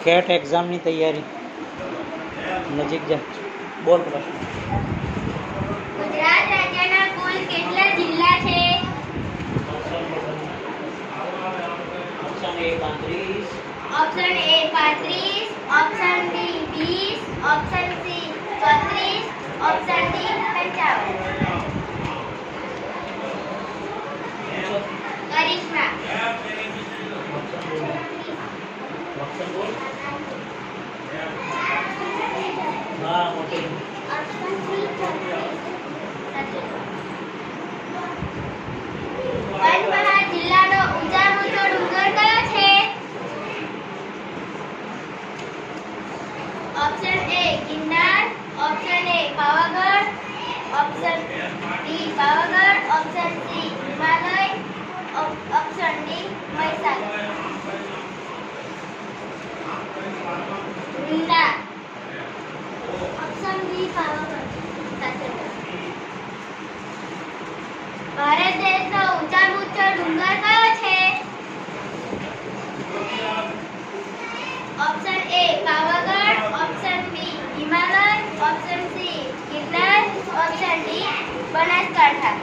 Cat એક્ઝામની તૈયારી નજીક જા બોલ પ્રશ્ન. ગુજરાત રાજ્યના કુલ કેટલા જિલ્લા છે? Option A 35, option A 35, option B 20, option C 34, option D 55. Karishma. Option બોલ. હા મોટી. Option C 34. પંચમહાલ જિલ્લાનો ઊંચામાં ઊંચો ડુંગર કયો છે? Option A Girnar, option A Pavagadh, option B Pavagadh, option C Himalaya, option D Mahisagar. Vrinda. Option B Pavagadh. Bharat દેશનો ઊંચામાં ઊંચો ડુંગર કયો છે? Option A Pavagadh, option B Himalaya, option C Girnar, option D Banaskantha.